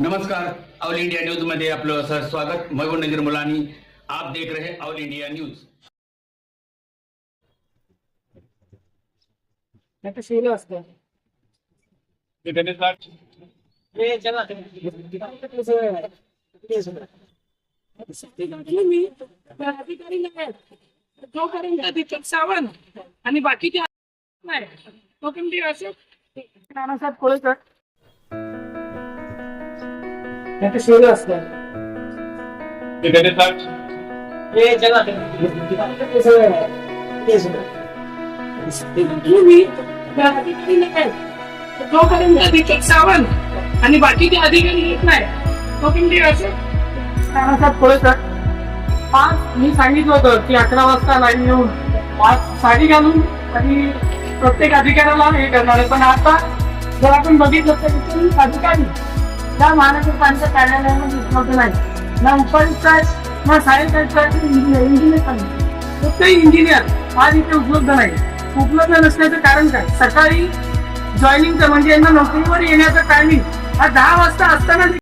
नमस्कार, all India news में आपलं सर स्वागत। मैं हूं नजीर मुलानी, आप देख रहे हैं ऑल इंडिया न्यूज। जो करेंगे दीपक सावंत आणि बाकीचे नाही तो पण असे नानासाहेब कोळेकर याचे शेर असतात हे चला जो करेंगे दीपक सावंत आणि बाकीचे अधिकारी येत नाही तो पण असे नानासाहेब कोळेकर आज मी सांगितलं होतं की 11 वाजता लाईन येऊन आज साडी घालून आणि प्रत्येक अधिकाऱ्याला हे करणार आहे। पण आता जर आपण बघितलं तर अधिकारी त्या महानगरपालिका कार्यालयामध्ये उपलब्ध नाही, ना उपायुक्त आहेत ना सहाय्यक आयुक्त इंजिनियर आहेत। कोणतेही इंजिनियर आज इथे उपलब्ध नाही। उपलब्ध नसण्याचं कारण काय? सकाळी जॉईनिंगचं म्हणजे यांना नोकरीवर येण्याचं टायमिंग हा 10 वाजता असताना